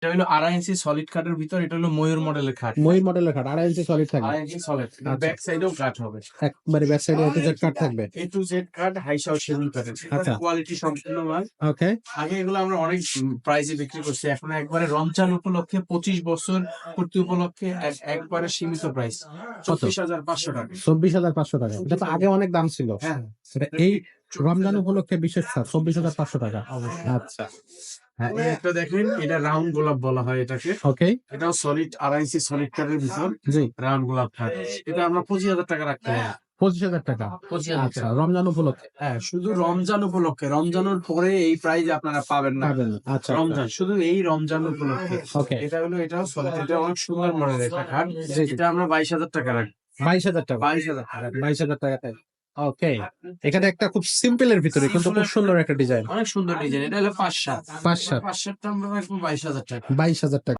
এটা হলো 2.5 ইঞ্চি সলিড কাঠের ভিতর, এটা হলো ময়ূর মডেলের খাট। ময়ূর মডেলের খাট 2.5 ইঞ্চি সলিড থাকবে। 2.5 ইঞ্চি সলিড। আচ্ছা। ব্যাক সাইডেও কাঠ হবে। একবারে ব্যাক সাইডে A to Z কাট থাকবে। A to Z কাঠ, হাইসা ও সেগুন কাঠের। আচ্ছা। কোয়ালিটি সম্পূর্ণ মাল। ওকে। আগে এগুলো আমরা অনেক প্রাইসে বিক্রি করছি, এখন একবারে রমজান উপলক্ষে 25 বছর পূর্তি উপলক্ষে একবারে সীমিত প্রাইস 24,500 টাকা। 24,500 টাকা। এটা তো আগে অনেক দাম ছিল। হ্যাঁ, এটা এই রমজান উপলক্ষে বিশেষ ছাড় 24,500 টাকা। আচ্ছা। হ্যাঁ, এই একটা দেখেন, এটা রাউন্ড গোলাপ বলা হয় এটাকে। ওকে। এটাও সলিড 2.5 ইঞ্চি সলিড কাঠের ভিতর জি। রাউন্ড গোলাপ খাট। এটা আমরা 25,000 টাকা রাখতে পারি। 25,000 টাকা। 25,000 আচ্ছা, টাকা। রমজান উপলক্ষে হ্যাঁ, শুধু রমজান উপলক্ষে। রমজানের পরে এই প্রাইস আপনারা পাবেন না। পাবেন। আচ্ছা। রমজান, শুধু এই রমজান উপলক্ষে। ওকে। এটা হলো, এটাও সলিড, এটা অনেক সুন্দর মডেল একটা খাট। জি, জি। এটা আমরা 22,000 টাকা রাখি। 22,000 টাকা। 22,000 টাকা। 22,000 টাকায়। ওকে। এখানে একটা খুব সিম্পলের ভিতরে কিন্তু খুব সুন্দর একটা ডিজাইন। অনেক সুন্দর ডিজাইন। এটা হলো 5-7। 5-7 5-7টা আমরা রাখবো 22,000 টাকা। 22,000 টাকা।